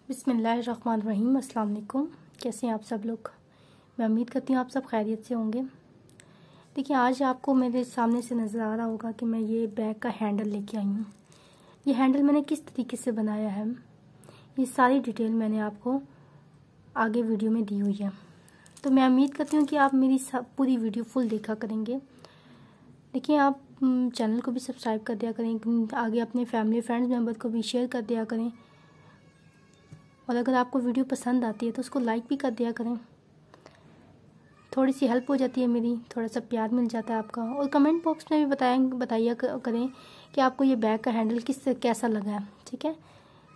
बिस्मिल्लाहिर्रहमानिर्रहीम। अस्सलाम वालेकुम। कैसे हैं आप सब लोग? मैं उम्मीद करती हूँ आप सब खैरियत से होंगे। देखिए, आज आपको मेरे सामने से नज़र आ रहा होगा कि मैं ये बैग का हैंडल लेके आई हूँ। ये हैंडल मैंने किस तरीके से बनाया है, ये सारी डिटेल मैंने आपको आगे वीडियो में दी हुई है। तो मैं उम्मीद करती हूँ कि आप मेरी पूरी वीडियो फुल देखा करेंगे। देखिए, आप चैनल को भी सब्सक्राइब कर दिया करें, आगे अपने फैमिली फ्रेंड्स मेम्बर को भी शेयर कर दिया करें, और अगर आपको वीडियो पसंद आती है तो उसको लाइक भी कर दिया करें। थोड़ी सी हेल्प हो जाती है मेरी, थोड़ा सा प्यार मिल जाता है आपका। और कमेंट बॉक्स में भी बताइए करें कि आपको ये बैग का हैंडल कैसा लगा है। ठीक है,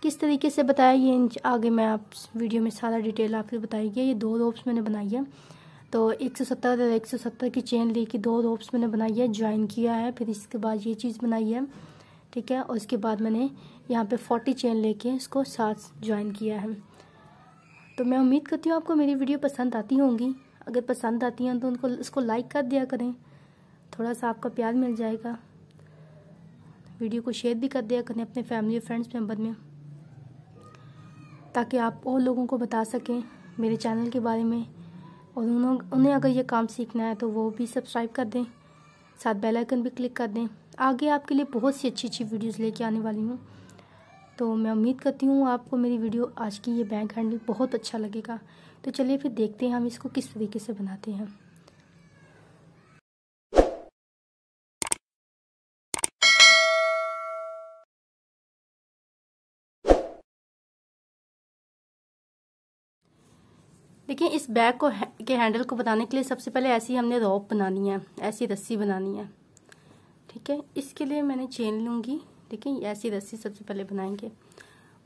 किस तरीके से बताया ये आगे मैं आप वीडियो में सारा डिटेल आपको बताइए। ये 2 रोप्स मैंने बनाई है, तो 170 की चेन लेके 2 रोप्स मैंने बनाई है, ज्वाइन किया है। फिर इसके बाद ये चीज़ बनाई है, ठीक है। और इसके बाद मैंने यहाँ पे 40 चेन लेके इसको साथ ज्वाइन किया है। तो मैं उम्मीद करती हूँ आपको मेरी वीडियो पसंद आती होंगी। अगर पसंद आती हैं तो इसको लाइक कर दिया करें, थोड़ा सा आपका प्यार मिल जाएगा। वीडियो को शेयर भी कर दिया करें अपने फैमिली और फ्रेंड्स मेम्बर में, ताकि आप और लोगों को बता सकें मेरे चैनल के बारे में। और उन्हें अगर ये काम सीखना है तो वो भी सब्सक्राइब कर दें, साथ बेल आइकन भी क्लिक कर दें। आगे आपके लिए बहुत सी अच्छी वीडियोस लेके आने वाली हूँ। तो मैं उम्मीद करती हूँ आपको मेरी वीडियो आज की ये बैग हैंडल बहुत अच्छा लगेगा। तो चलिए फिर देखते हैं हम इसको किस तरीके से बनाते हैं। देखिए, इस बैग के हैंडल को बनाने के लिए सबसे पहले ऐसी हमने रोप बनानी है, ऐसी रस्सी बनानी है। ठीक है, इसके लिए मैंने चेन लूँगी। देखिए, ऐसी रस्सी सबसे पहले बनाएंगे।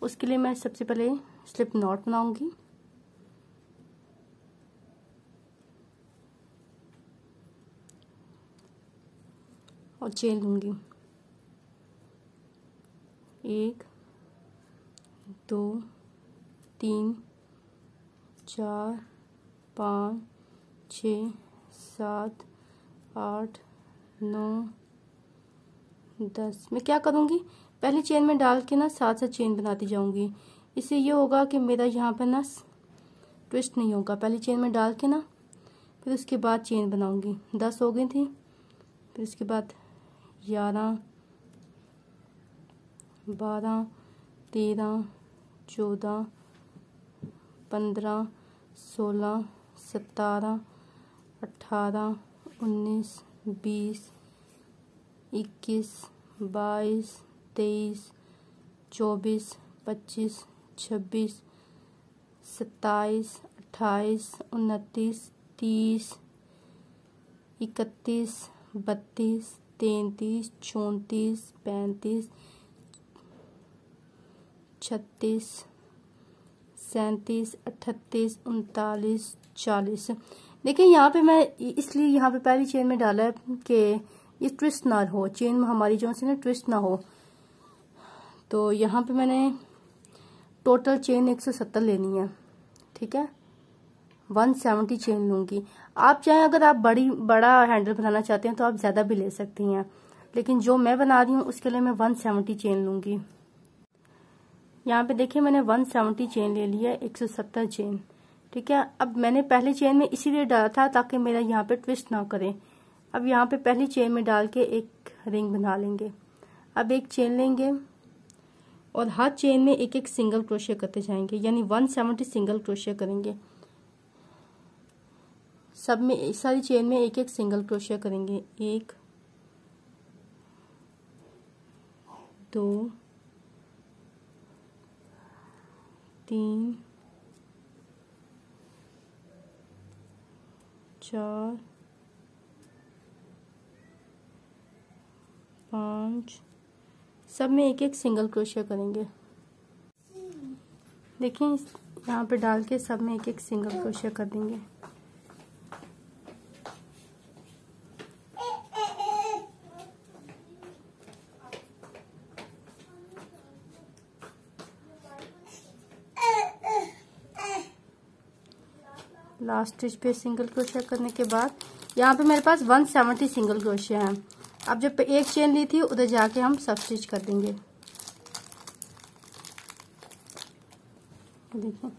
उसके लिए मैं सबसे पहले स्लिप नॉट बनाऊंगी। और चेन लूँगी 1 2 3 4 5 6 7 8 9 10। मैं क्या करूँगी, पहली चेन में डाल के ना साथ साथ चेन बनाती जाऊँगी। इससे ये होगा कि मेरा यहाँ पे ना ट्विस्ट नहीं होगा। पहली चेन में डाल के ना फिर उसके बाद चेन बनाऊँगी। 10 हो गई थी, फिर उसके बाद 11 12 13 14 15 16 17 18 19 20 21 22 23 24 25 26 27 28 29 30 31 32 33 34 35 36 37 38 39 40। देखिए, यहाँ पे मैं इसलिए यहाँ पे पहली चेन में डाला है कि ये ट्विस्ट ना हो, चेन में हमारी जो सी ना ट्विस्ट ना हो। तो यहाँ पे मैंने टोटल चेन 170 लेनी है। ठीक है, 170 चेन लूँगी। आप चाहे अगर आप बड़ा हैंडल बनाना चाहते हैं तो आप ज़्यादा भी ले सकती हैं, लेकिन जो मैं बना रही हूँ उसके लिए मैं 170 चेन लूँगी। यहाँ पे देखिए, मैंने 170 चेन ले लिया है, 170 चेन। ठीक है, अब मैंने पहली चेन में इसीलिए डाला था ताकि मेरा यहाँ पे ट्विस्ट ना करे। अब यहाँ पे पहली चेन में डाल के एक रिंग बना लेंगे। अब एक चेन लेंगे और हर चेन में एक एक सिंगल क्रोशिया करते जाएंगे, यानी 170 सिंगल क्रोशिया करेंगे। सब में सारी चेन में एक एक सिंगल क्रोशिया करेंगे। 1 2 3 4 5, सब में एक एक सिंगल क्रोशिया करेंगे। देखिए, यहाँ पे डाल के सब में एक एक सिंगल क्रोशिया कर देंगे। लास्ट स्टिच पे सिंगल क्रोशिया करने के बाद यहाँ पे मेरे पास 170 सिंगल क्रोशिया है। अब जब एक चेन ली थी उधर जाके हम सब स्टिच कर देंगे। देखिए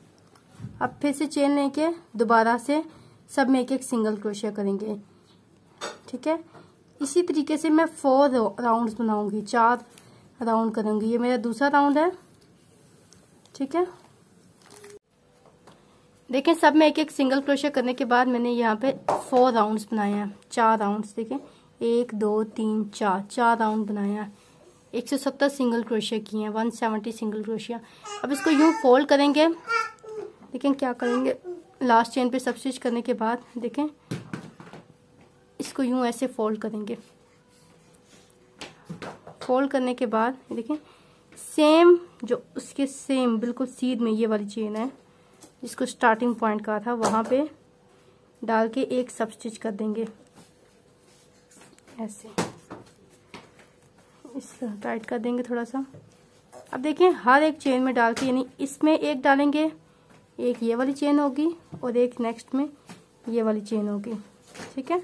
अब फिर से चेन लेके दोबारा से सब में एक एक सिंगल क्रोशिया करेंगे। ठीक है, इसी तरीके से मैं 4 राउंड्स बनाऊंगी, 4 राउंड करूंगी। ये मेरा दूसरा राउंड है। ठीक है, देखें सब में एक एक सिंगल क्रोशिया करने के बाद मैंने यहाँ पे 4 राउंड्स बनाए हैं, 4 राउंड्स। देखें 1 2 3 4, 4 राउंड बनाए हैं। 170 सिंगल क्रोशिया किए हैं, 170 सिंगल क्रोशिया। अब इसको यूं फोल्ड करेंगे। देखें क्या करेंगे, लास्ट चेन पे सब स्टिच करने के बाद देखें इसको यूं ऐसे फोल्ड करेंगे। फोल्ड करने के बाद देखें सेम जो उसके सेम बिल्कुल सीध में ये वाली चेन है जिसको स्टार्टिंग पॉइंट का था वहां पे डाल के एक सब स्टिच कर देंगे ऐसे, इस टाइट कर देंगे थोड़ा सा। अब देखिए हर एक चेन में डाल के, यानी इसमें एक डालेंगे, एक ये वाली चेन होगी और एक नेक्स्ट में ये वाली चेन होगी। ठीक है,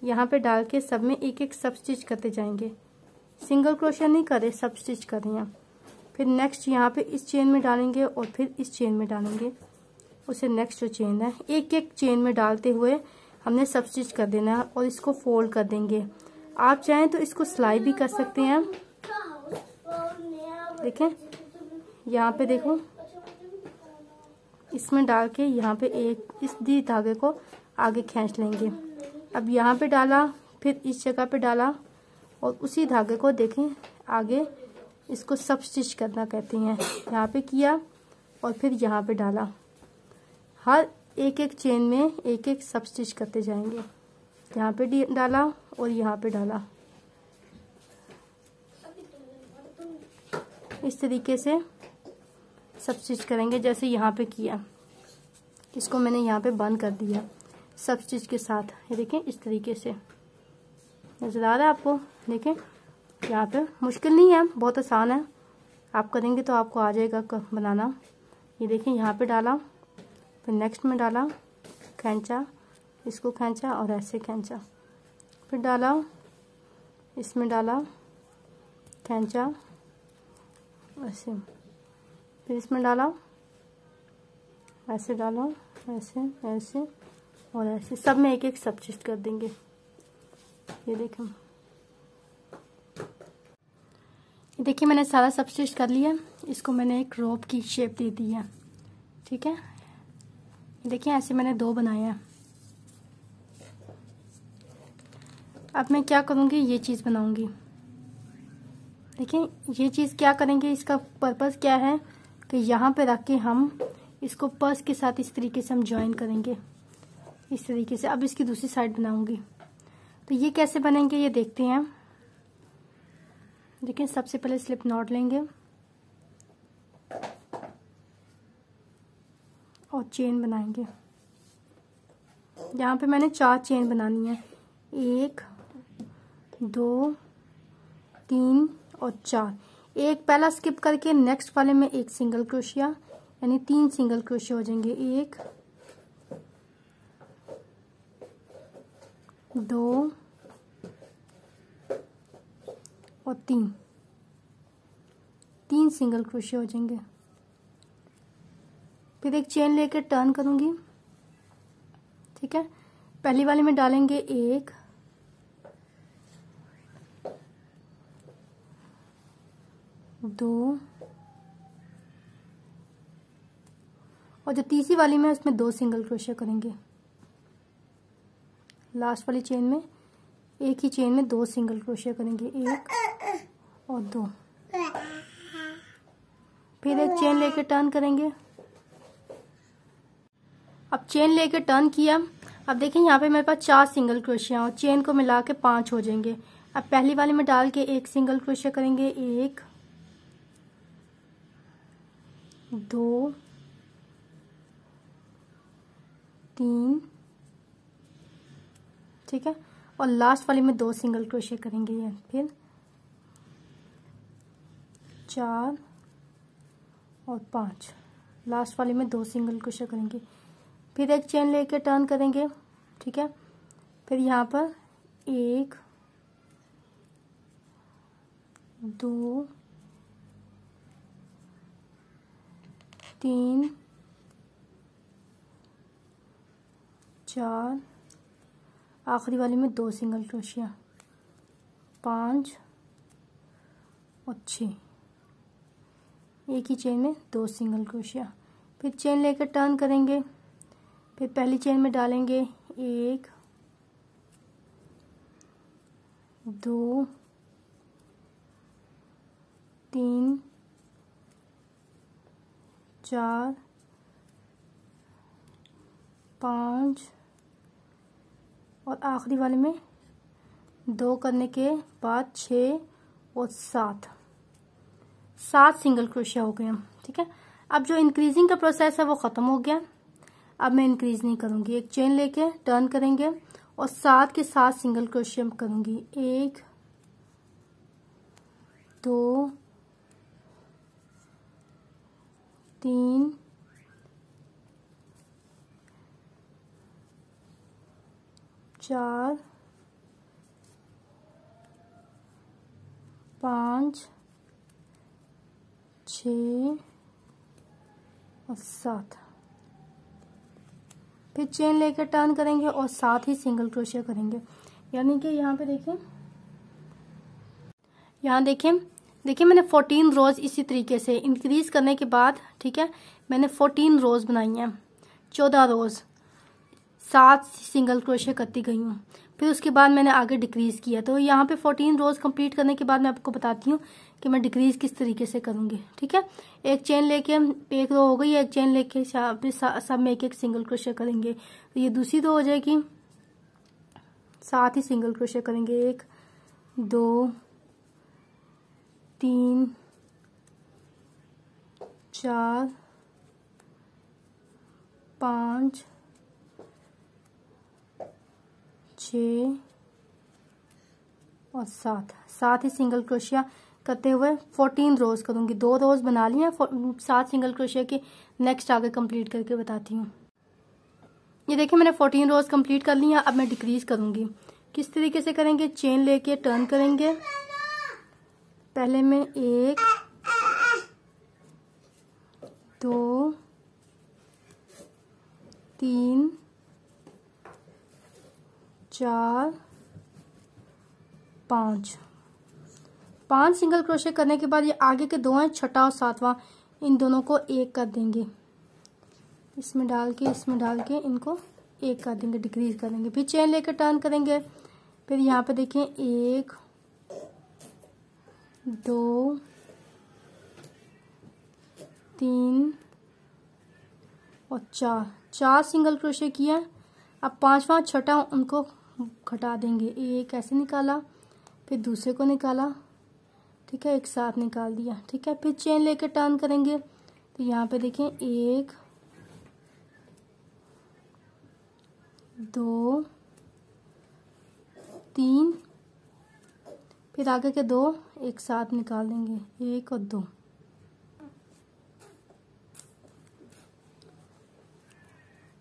यहाँ पे डाल के सब में एक एक सब स्टिच करते जाएंगे। सिंगल क्रोशिया नहीं कर रहे, सब स्टिच कर रहे हैं। फिर नेक्स्ट यहाँ पे इस चेन में डालेंगे और फिर इस चेन में डालेंगे, उसे नेक्स्ट जो चेन है एक एक चेन में डालते हुए हमने सब स्टिच कर देना है और इसको फोल्ड कर देंगे। आप चाहें तो इसको सिलाई भी कर सकते हैं। देखें यहाँ पे देखो, इसमें डाल के यहाँ पे एक इस दी धागे को आगे खींच लेंगे। अब यहाँ पे डाला, फिर इस जगह पे डाला और उसी धागे को देखें आगे इसको सब स्टिच करना कहते हैं। यहाँ पे किया और फिर यहाँ पे डाला, हर एक एक चेन में एक एक सब स्टिच करते जाएंगे। यहाँ पे डाला और यहाँ पे डाला, इस तरीके से सब स्टिच करेंगे जैसे यहाँ पे किया। इसको मैंने यहाँ पे बंद कर दिया सब स्टिच के साथ। ये देखें इस तरीके से नजर आ रहा है आपको। देखें यहाँ पे मुश्किल नहीं है, बहुत आसान है, आप करेंगे तो आपको आ जाएगा बनाना। ये देखें यहाँ पे डाला, फिर नेक्स्ट में डाला, खींचा, इसको खींचा और ऐसे खींचा, फिर डाला, इसमें डाला, खींचा ऐसे, फिर इसमें डाला, ऐसे डाला, ऐसे ऐसे और ऐसे, सब में एक एक सब स्टिच कर देंगे। ये देखें, ये देखिए मैंने सारा सब स्टिच कर लिया। इसको मैंने एक रोप की शेप दे दी है। ठीक है, देखिए ऐसे मैंने 2 बनाए हैं। अब मैं क्या करूँगी, ये चीज़ बनाऊँगी। देखिए ये चीज़ क्या करेंगे, इसका पर्पस क्या है कि यहाँ पे रख के हम इसको पर्स के साथ इस तरीके से हम ज्वाइन करेंगे, इस तरीके से। अब इसकी दूसरी साइड बनाऊँगी, तो ये कैसे बनेंगे ये देखते हैं। देखिए सबसे पहले स्लिप नॉट लेंगे और चेन बनाएंगे। यहाँ पे मैंने 4 चेन बनानी है, 1 2 3 और 4। एक पहला स्किप करके नेक्स्ट वाले में एक सिंगल क्रोशिया, यानी 3 सिंगल क्रोशिया हो जाएंगे। 1 2 और 3 सिंगल क्रोशिया हो जाएंगे। फिर एक चेन लेकर टर्न करूंगी। ठीक है, पहली वाले में डालेंगे 1 2 और जो तीसरी वाली में उसमें 2 सिंगल क्रोशिया करेंगे। लास्ट वाली चेन में एक ही चेन में 2 सिंगल क्रोशिया करेंगे, 1 और 2। फिर एक चेन लेके टर्न करेंगे। अब चेन लेके टर्न किया। अब देखिए यहाँ पे मेरे पास 4 सिंगल क्रोशिया और चेन को मिला के 5 हो जाएंगे। अब पहली वाले में डाल के एक सिंगल क्रोशिया करेंगे, 1 2 3, ठीक है, और लास्ट वाले में 2 सिंगल क्रोशिया करेंगे। ये फिर 4 और 5, लास्ट वाले में 2 सिंगल क्रोशिया करेंगे। फिर एक चेन लेके टर्न करेंगे। ठीक है, फिर यहाँ पर 1 2 3 4, आखिरी वाले में 2 सिंगल क्रोशिया, 5 और 6, एक ही चेन में 2 सिंगल क्रोशिया। फिर चेन लेकर टर्न करेंगे, फिर पहली चेन में डालेंगे 1 2 3 4 5 और आखिरी वाले में 2 करने के बाद 6 और 7 सिंगल क्रोशिया हो गए हम। ठीक है, अब जो इंक्रीजिंग का प्रोसेस है वो ख़त्म हो गया। अब मैं इंक्रीज नहीं करूँगी, एक चेन लेके टर्न करेंगे और 7 के 7 सिंगल क्रोशिया करूँगी। 1 2 3 4 5 6 और 7। फिर चेन लेकर टर्न करेंगे और 7 ही सिंगल क्रोशिया करेंगे। यानी कि यहाँ पे देखें, यहाँ देखिए मैंने 14 रोज इसी तरीके से इंक्रीज करने के बाद, ठीक है, मैंने 14 रोज बनाई हैं, 14 रोज 7 सिंगल क्रोशिया करती गई हूँ। फिर उसके बाद मैंने आगे डिक्रीज किया। तो यहाँ पे 14 रोज कंप्लीट करने के बाद मैं आपको बताती हूँ कि मैं डिक्रीज किस तरीके से करूँगी। ठीक है, एक चेन लेके एक रो हो गई, एक चेन लेके सब में एक सिंगल क्रोशिया करेंगे। तो ये दूसरी रो हो जाएगी, 7 ही सिंगल क्रोशिया करेंगे। 1 2 3 4 5 6 और 7 ही सिंगल क्रोशिया करते हुए 14 रोज करूंगी। 2 रोज बना लिया, 7 सिंगल क्रोशिया के नेक्स्ट आगे कंप्लीट करके बताती हूँ। ये देखिए मैंने 14 रोज कंप्लीट कर लिया। अब मैं डिक्रीज करूंगी। किस तरीके से करेंगे, चेन लेके टर्न करेंगे, पहले में 1 2 3 4 5 सिंगल क्रोशिया करने के बाद ये आगे के 2 हैं, छठा और 7वां, इन दोनों को एक कर देंगे, इसमें डाल के इनको एक कर देंगे, डिक्रीज करेंगे। फिर चेन लेकर टर्न करेंगे, फिर यहाँ पे देखें 1 2 3 और 4 सिंगल क्रोशिया किया। अब 5वां छठा उनको घटा देंगे, एक ऐसे निकाला, फिर दूसरे को निकाला, ठीक है, एक साथ निकाल दिया। ठीक है, फिर चेन लेकर टर्न करेंगे, तो यहाँ पे देखें 1 2 3, फिर आगे के 2 एक साथ निकाल देंगे, 1 और 2।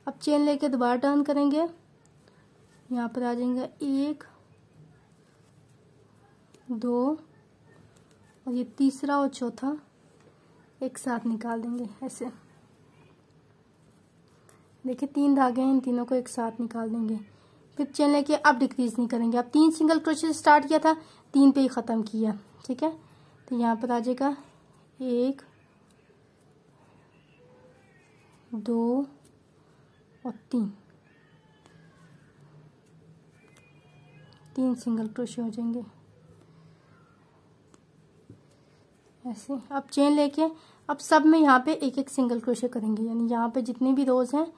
अब चेन लेके दोबारा टर्न करेंगे, यहाँ पर आ जाएंगे 1 2 और ये तीसरा और चौथा एक साथ निकाल देंगे ऐसे। देखिए 3 धागे हैं, इन तीनों को एक साथ निकाल देंगे। फिर चेन लेके अब डिक्रीज नहीं करेंगे। अब 3 सिंगल क्रोशिया स्टार्ट किया था, 3 पे ही ख़त्म किया। ठीक है, तो यहाँ पर आ जाएगा 1 2 और 3 सिंगल क्रोशिया हो जाएंगे ऐसे। अब चेन लेके अब सब में यहाँ पे एक सिंगल क्रोशिया करेंगे, यानी यहाँ पे जितने भी रोज हैं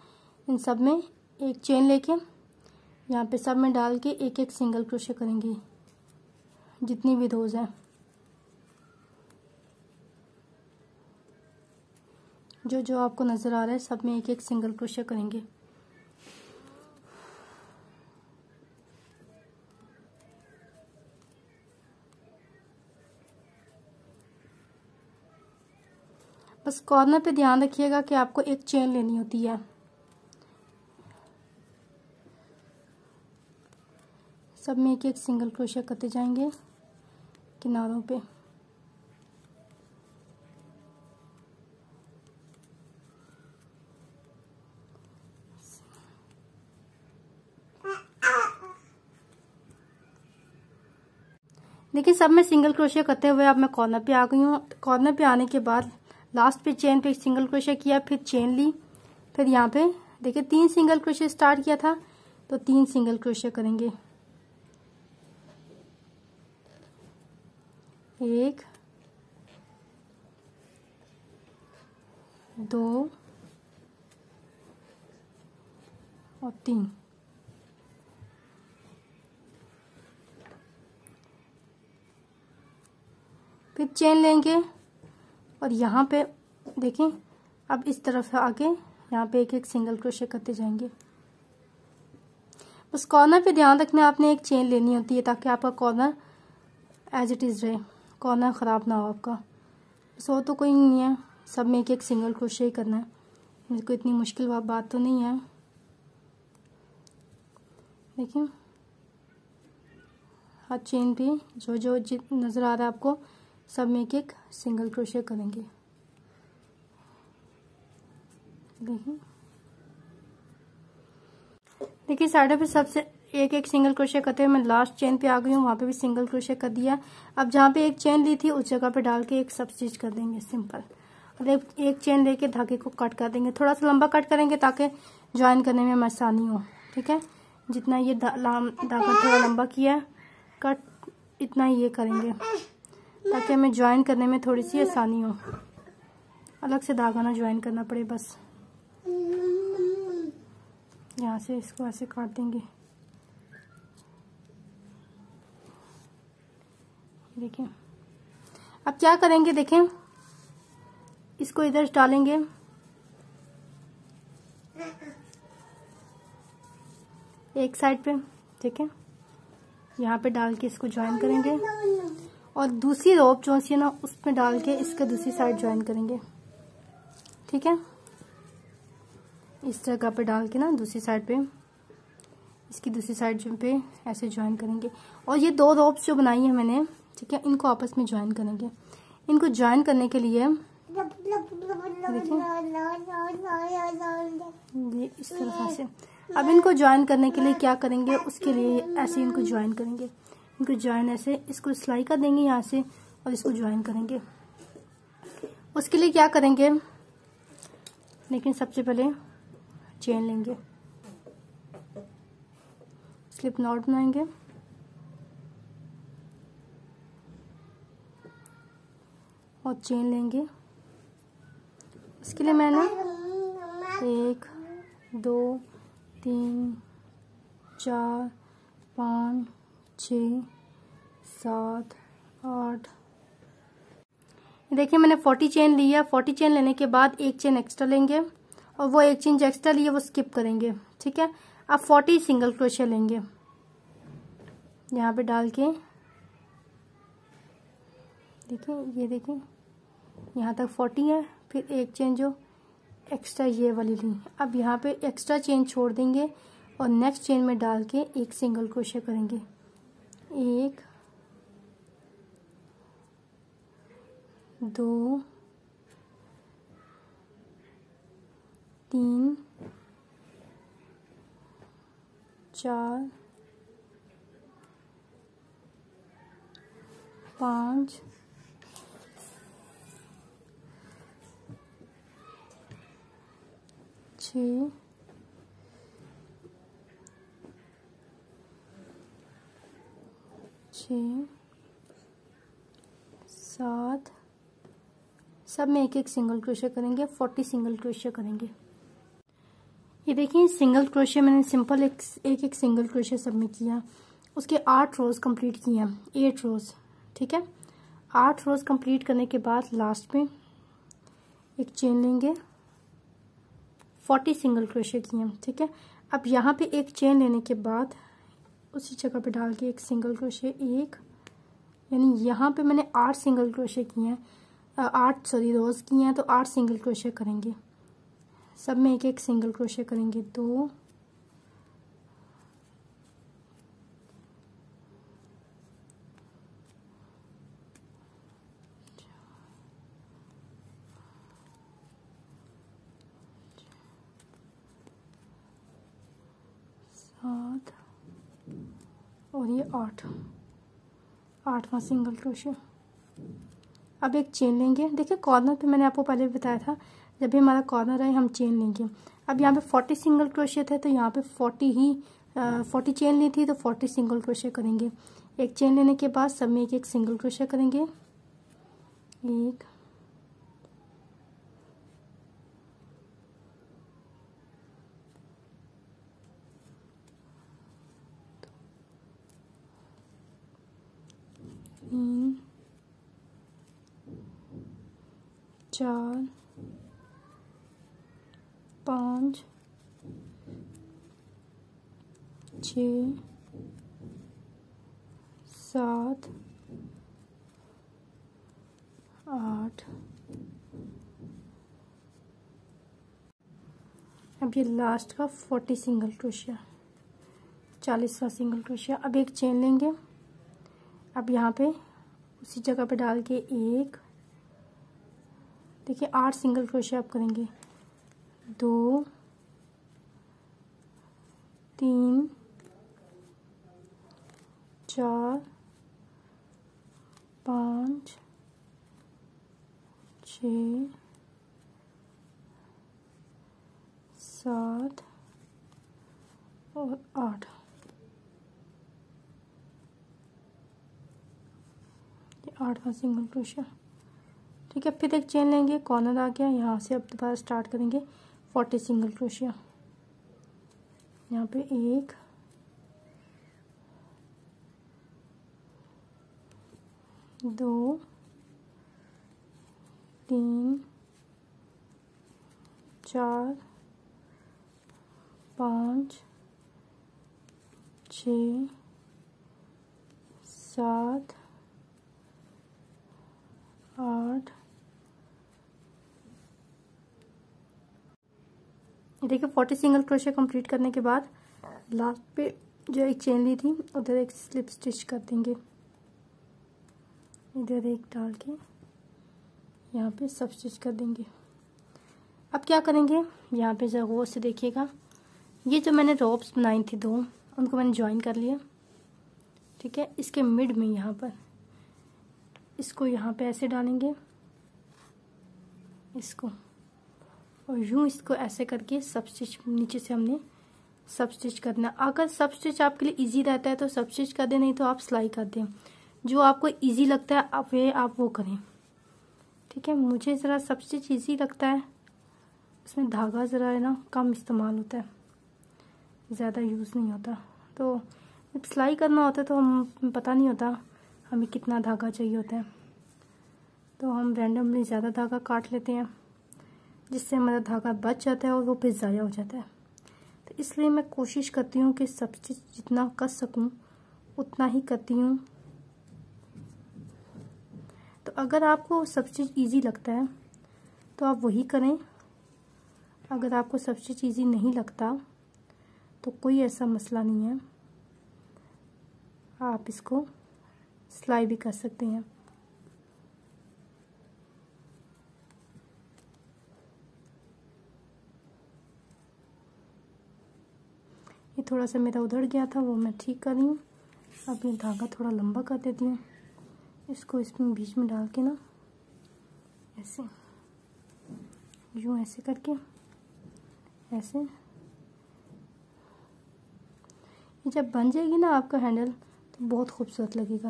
इन सब में एक चेन लेके यहाँ पे सब में डाल के एक सिंगल क्रोशिया करेंगे, जितनी भी रोज हैं। जो आपको नजर आ रहा है सब में एक सिंगल क्रोशिया करेंगे। बस कॉर्नर पे ध्यान रखिएगा कि आपको एक चेन लेनी होती है। सब में एक सिंगल क्रोशिया करते जाएंगे किनारों पे। देखिए सब में सिंगल क्रोशिया करते हुए अब मैं कॉर्नर पे आ गई हूँ। कॉर्नर पे आने के बाद लास्ट पे चेन पे एक सिंगल क्रोशिया किया, फिर चेन ली, फिर यहाँ पे देखिए 3 सिंगल क्रोशिया स्टार्ट किया था, तो 3 सिंगल क्रोशिया करेंगे। 1 2 और 3। फिर चेन लेंगे और यहाँ पे देखें अब इस तरफ से आगे यहाँ पे एक एक सिंगल क्रोशिया करते जाएंगे। बस कॉर्नर पे ध्यान रखना, आपने एक चेन लेनी होती है ताकि आपका कॉर्नर एज इट इज़ रहे, कॉर्नर ख़राब ना हो आपका। सो तो कोई नहीं है, सब में एक एक सिंगल क्रोशिया ही करना है, मेरे को इतनी मुश्किल बात तो नहीं है। देखिए हर चेन पे जो जो नज़र आ रहा है आपको, सब में एक एक सिंगल क्रोशिया करेंगे। देखिए साइडों पे सबसे एक एक सिंगल क्रोशिया करते हुए मैं लास्ट चेन पे आ गई हूँ, वहाँ पे भी सिंगल क्रोशिया कर दिया। अब जहाँ पे एक चेन ली थी उस जगह पे डाल के एक सब स्टिच कर देंगे सिंपल। और एक चेन लेके धागे को कट कर देंगे, थोड़ा सा लंबा कट करेंगे ताकि ज्वाइन करने में आसानी हो। ठीक है, जितना ये धागा थोड़ा लंबा किया कट, इतना ही ये करेंगे ताकि हमें ज्वाइन करने में थोड़ी सी आसानी हो, अलग से धागा ना ज्वाइन करना पड़े। बस यहाँ से इसको ऐसे काट देंगे। देखिए अब क्या करेंगे, देखें इसको इधर डालेंगे, एक साइड पे ठीक है, यहाँ पे डाल के इसको ज्वाइन करेंगे और दूसरी रोप जो सी है ना उसमें डाल के इसका दूसरी साइड ज्वाइन करेंगे। ठीक है, इस जगह पे डाल के ना दूसरी साइड पे, इसकी दूसरी साइड पे ऐसे ज्वाइन करेंगे। और ये 2 रोप्स जो बनाई है मैंने, ठीक है, इनको आपस में ज्वाइन करेंगे। इनको ज्वाइन करने के लिए देखिए ये इस तरह से, अब इनको ज्वाइन करने के लिए क्या करेंगे, उसके लिए ऐसे इनको ज्वाइन करेंगे। इनको ज्वाइन ऐसे, इसको सिलाई कर देंगे यहाँ से और इसको ज्वाइन करेंगे। उसके लिए क्या करेंगे, लेकिन सबसे पहले चेन लेंगे, स्लिप नॉट बनाएंगे और चेन लेंगे। इसके लिए मैंने 1 2 3 4 5 6 7 8, देखिए मैंने 40 चेन ली है। 40 चेन लेने के बाद एक चेन एक्स्ट्रा लेंगे और वो एक चेन जो एक्स्ट्रा ली है वो स्किप करेंगे। ठीक है, अब 40 सिंगल क्रोशिया लेंगे, यहाँ पे डाल के देखिए, ये देखिए यहाँ तक 40 है। फिर एक चेन जो एक्स्ट्रा ये वाली ली, अब यहाँ पे एक्स्ट्रा चेन छोड़ देंगे और नेक्स्ट चेन में डाल के एक सिंगल क्रोशिया करेंगे। 1 2 3 4 5 6 7, सब में एक एक सिंगल क्रोशिया करेंगे। 40 सिंगल क्रोशिया करेंगे। ये देखिए सिंगल क्रोशिया मैंने सिंपल एक एक सिंगल क्रोशिया सब में किया, उसके 8 रोज कंप्लीट किए हैं, 8 रोज। ठीक है, 8 रोज कंप्लीट करने के बाद लास्ट में एक चेन लेंगे, 40 सिंगल क्रोशिया किए हैं। ठीक है, अब यहाँ पे एक चेन लेने के बाद उसी जगह पे डाल के एक सिंगल क्रोशिया, एक, यानी यहाँ पे मैंने 8 सिंगल क्रोशिया किए हैं, 8 रोज किए हैं, तो 8 सिंगल क्रोशिया करेंगे। सब में एक एक सिंगल क्रोशिया करेंगे। 2 7 और ये 8, 8वां सिंगल क्रोशिया। अब एक चेन लेंगे। देखिए कॉर्नर पे मैंने आपको पहले भी बताया था, जब भी हमारा कॉर्नर है हम चेन लेंगे। अब यहाँ पे 40 सिंगल क्रोशिया थे तो यहाँ पे 40 चेन ली थी तो 40 सिंगल क्रोशिया करेंगे। एक चेन लेने के बाद सब में एक एक सिंगल क्रोशिया करेंगे। एक, तीन, 4, 5, 6, 7, 8। अब ये लास्ट का 40 सिंगल क्रोशिया, 40वां सिंगल क्रोशिया। अब एक चेन लेंगे। अब यहाँ पे उसी जगह पे डाल के एक, देखिए 8 सिंगल क्रोशिया आप करेंगे। 2, 3, 4, 5, 6, 7 और 8। ये 8वां सिंगल क्रोशिया। ठीक है, फिर एक चेन लेंगे, कॉर्नर आ गया, यहाँ से अब दोबारा स्टार्ट करेंगे 40 सिंगल क्रोशिया। यहाँ पे 1, 2, 3, 4, 5, 6, 7, 8। देखिए 40 सिंगल क्रोशिया कंप्लीट करने के बाद लास्ट पे जो एक चेन ली थी उधर एक स्लिप स्टिच कर देंगे। इधर एक डाल के यहाँ पे सब स्टिच कर देंगे। अब क्या करेंगे, यहाँ पे जरा गौर से देखिएगा, ये जो मैंने रोप्स बनाई थी 2, उनको मैंने ज्वाइन कर लिया। ठीक है, इसके मिड में यहाँ पर इसको यहाँ पे ऐसे डालेंगे इसको, और यूँ इसको ऐसे करके सब स्टिच नीचे से हमने सब स्टिच करना। अगर सब स्टिच आपके लिए इजी रहता है तो सब स्टिच कर दें, नहीं तो आप सिलाई कर दें। जो आपको इजी लगता है आप वो करें। ठीक है, मुझे ज़रा सब स्टिच ईजी लगता है, उसमें धागा ज़रा है ना कम इस्तेमाल होता है, ज़्यादा यूज़ नहीं होता। तो सिलाई करना होता है तो हम पता नहीं होता हमें कितना धागा चाहिए होता है, तो हम रैंडमली ज़्यादा धागा काट लेते हैं, जिससे हमारा धागा बच जाता है और वो फिर ज़ाया हो जाता है। तो इसलिए मैं कोशिश करती हूँ कि सब चीज़ जितना कर सकूँ उतना ही करती हूँ। तो अगर आपको सब चीज़ ईजी लगता है तो आप वही करें। अगर आपको सब चीज़ ईजी नहीं लगता तो कोई ऐसा मसला नहीं है, आप इसको सिलाई भी कर सकते हैं। ये थोड़ा सा मेरा उधड़ गया था, वो मैं ठीक कर रही हूँ। अब ये धागा थोड़ा लंबा कर देती हूँ, इसको इसमें बीच में डाल के ना ऐसे यूँ ऐसे करके ऐसे, ये जब बन जाएगी ना आपका हैंडल तो बहुत खूबसूरत लगेगा।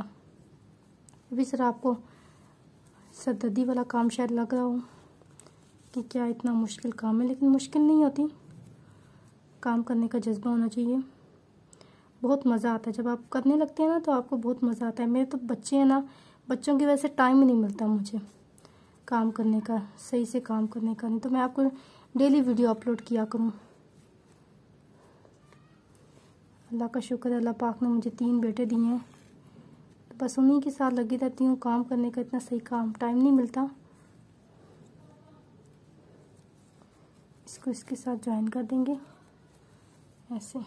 अभी सर आपको सरदर्दी वाला काम शायद लग रहा हो कि क्या इतना मुश्किल काम है, लेकिन मुश्किल नहीं होती, काम करने का जज्बा होना चाहिए। बहुत मज़ा आता है जब आप करने लगते हैं ना, तो आपको बहुत मज़ा आता है। मेरे तो बच्चे हैं ना, बच्चों की वजह से टाइम ही नहीं मिलता मुझे काम करने का, सही से काम करने का। नहीं तो मैं आपको डेली वीडियो अपलोड किया करूँ। अल्लाह का शुक्र है, अल्लाह पाक ने मुझे 3 बेटे दिए हैं, तो बस उन्हीं के साथ लगी रहती हूँ। काम करने का इतना सही काम टाइम नहीं मिलता। इसको इसके साथ ज्वाइन कर देंगे ऐसे,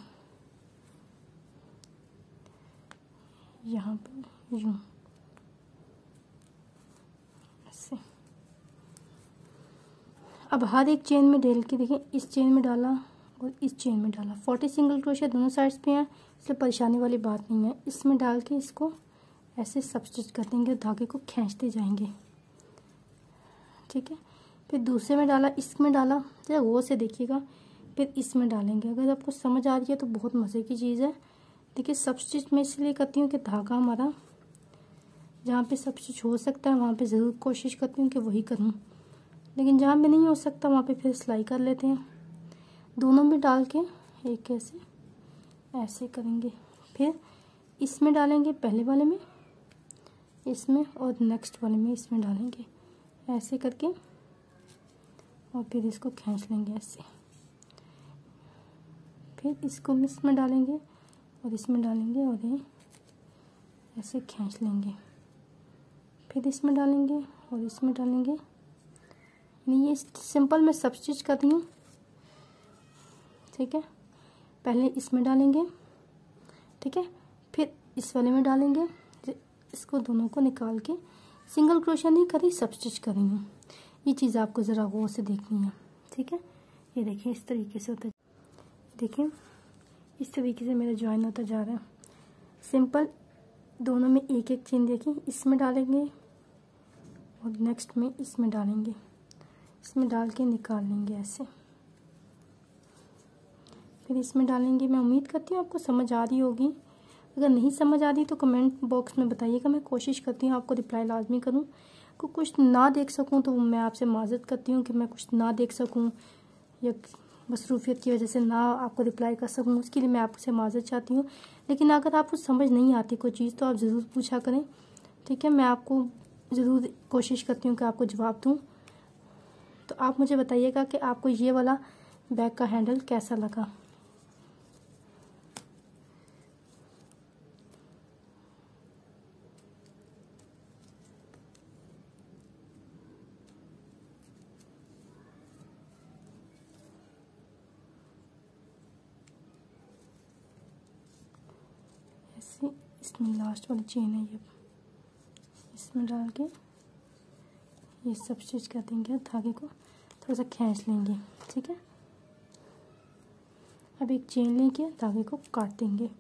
यहाँ पर यूँ ऐसे। अब हर एक चेन में डाल के देखिए, इस चेन में डाला और इस चेन में डाला। 40 सिंगल क्रोशिया दोनों साइड्स पे हैं, इसलिए परेशानी वाली बात नहीं है। इसमें डाल के इसको ऐसे सब स्टिच कर देंगे, धागे को खींचते जाएंगे। ठीक है, फिर दूसरे में डाला, इसमें डाला, जरा गौर से देखिएगा, फिर इसमें डालेंगे। अगर आपको समझ आ रही है तो बहुत मज़े की चीज़ है। देखिए सब स्टिच मैं इसलिए करती हूँ कि धागा हमारा जहाँ पे सब स्टिच हो सकता है वहाँ पे ज़रूर कोशिश करती हूँ कि वही करूँ, लेकिन जहाँ पे नहीं हो सकता वहाँ पे फिर सिलाई कर लेते हैं। दोनों में डाल के एक ऐसे करेंगे, फिर इसमें डालेंगे, पहले वाले में इसमें, और नेक्स्ट वाले में इसमें डालेंगे, ऐसे करके, और फिर इसको खींच लेंगे ऐसे। फिर इसको इसमें डालेंगे और इसमें डालेंगे और ये ऐसे खींच लेंगे। फिर इसमें डालेंगे और इसमें डालेंगे। ये सिंपल मैं सब स्टिच कर रही हूँ। ठीक है, पहले इसमें डालेंगे, ठीक है, फिर इस वाले में डालेंगे। इसको दोनों को निकाल के सिंगल क्रोशा नहीं करी, सब स्टिच कर रही हूँ। ये चीज़ आपको ज़रा गौर से देखनी है। ठीक है, ये देखिए इस तरीके से होता है। देखिए इस तरीके से मेरा ज्वाइन होता जा रहा है। सिंपल दोनों में एक एक चेन देखिए, इसमें डालेंगे और नेक्स्ट में इसमें डालेंगे, इसमें डाल के निकाल लेंगे ऐसे। फिर इसमें डालेंगे। मैं उम्मीद करती हूँ आपको समझ आ रही होगी। अगर नहीं समझ आ रही तो कमेंट बॉक्स में बताइएगा, मैं कोशिश करती हूँ आपको रिप्लाई लाजमी करूँ। कुछ ना देख सकूँ तो मैं आपसे माज़रत करती हूँ कि मैं कुछ ना देख सकूँ या मसरूफियत की वजह से ना आपको रिप्लाई कर सकूँ, उसके लिए मैं आपसे माज़रत चाहती हूँ। लेकिन अगर आपको समझ नहीं आती कोई चीज़ तो आप ज़रूर पूछा करें। ठीक है, मैं आपको ज़रूर कोशिश करती हूँ कि आपको जवाब दूँ। तो आप मुझे बताइएगा कि आपको ये वाला बैग का हैंडल कैसा लगा। ऐसे इसमें लास्ट वाली चेन है, ये इसमें डाल के ये सब स्टिच कर देंगे, धागे को थोड़ा सा खींच लेंगे। ठीक है, अब एक चेन लेके धागे को काट देंगे।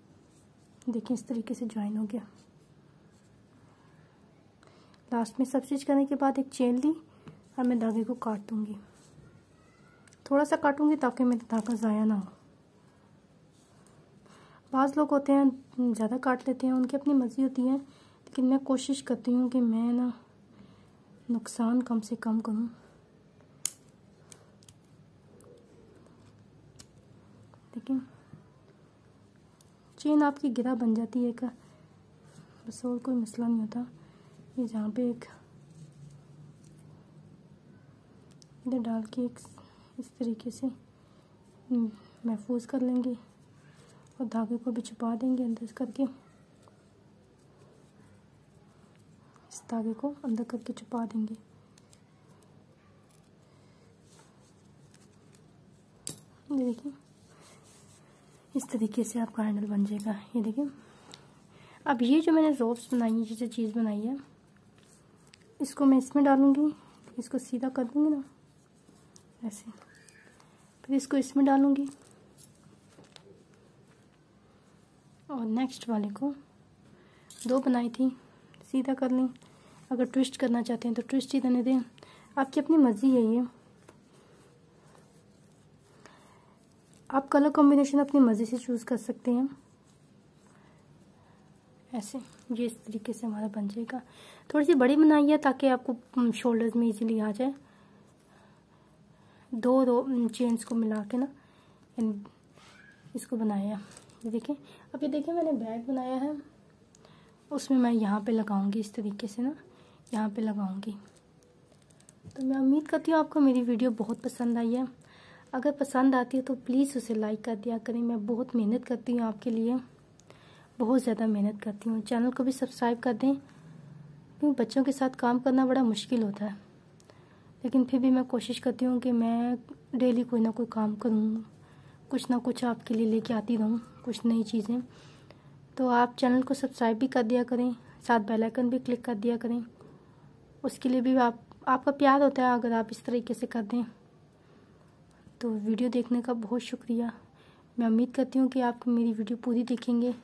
देखिए इस तरीके से ज्वाइन हो गया। लास्ट में सब स्टिच करने के बाद एक चेन ली और मैं धागे को काट दूंगी। थोड़ा सा काटूंगी ताकि मेरा धागा ज़ाया ना हो। बाज़ लोग होते हैं ज़्यादा काट लेते हैं, उनकी अपनी मर्ज़ी होती है, लेकिन मैं कोशिश करती हूँ कि मैं ना नुकसान कम से कम करूँ। लेकिन चेन आपकी गिरा बन जाती है का, बस और कोई मसला नहीं होता। ये जहाँ पे एक इधर डाल के एक इस तरीके से महफूज कर लेंगे और धागे को भी छुपा देंगे अंदर करके। इस धागे को अंदर करके छुपा देंगे। ये देखिए इस तरीके से आपका हैंडल बन जाएगा। ये देखिए अब ये जो मैंने रोप्स बनाई है, ये जो चीज़ बनाई है, इसको मैं इसमें डालूँगी, इसको सीधा कर दूँगी ना ऐसे, फिर इसको इसमें डालूँगी और नेक्स्ट वाले को दो बनाई थी सीधा कर लें। अगर ट्विस्ट करना चाहते हैं तो ट्विस्ट ही करने दें, आपकी अपनी मर्ज़ी है। ये आप कलर कॉम्बिनेशन अपनी मर्ज़ी से चूज़ कर सकते हैं। ऐसे ये इस तरीके से हमारा बन जाएगा। थोड़ी सी बड़ी बनाई है ताकि आपको शोल्डर्स में इजीली आ जाए। दो चेन्स को मिला के ना इसको बनाया है। ये देखें, अब ये देखें मैंने बैग बनाया है, उसमें मैं यहाँ पे लगाऊंगी इस तरीके से ना, यहाँ पे लगाऊंगी। तो मैं उम्मीद करती हूँ आपको मेरी वीडियो बहुत पसंद आई है। अगर पसंद आती है तो प्लीज़ उसे लाइक कर दिया करें। मैं बहुत मेहनत करती हूँ आपके लिए, बहुत ज़्यादा मेहनत करती हूँ। चैनल को भी सब्सक्राइब कर दें, क्योंकि बच्चों के साथ काम करना बड़ा मुश्किल होता है, लेकिन फिर भी मैं कोशिश करती हूँ कि मैं डेली कोई ना कोई काम करूँ, कुछ ना कुछ आपके लिए लेके आती रहूँ, कुछ नई चीज़ें। तो आप चैनल को सब्सक्राइब भी कर दिया करें, साथ बेल आइकन भी क्लिक कर दिया करें। उसके लिए भी आपका प्यार होता है अगर आप इस तरीके से कर दें। तो वीडियो देखने का बहुत शुक्रिया। मैं उम्मीद करती हूँ कि आप मेरी वीडियो पूरी देखेंगे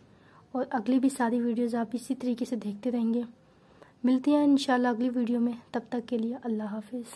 और अगली भी सारी वीडियोज़ आप इसी तरीके से देखते रहेंगे। मिलते हैं इंशाल्लाह अगली वीडियो में, तब तक के लिए अल्लाह हाफिज़।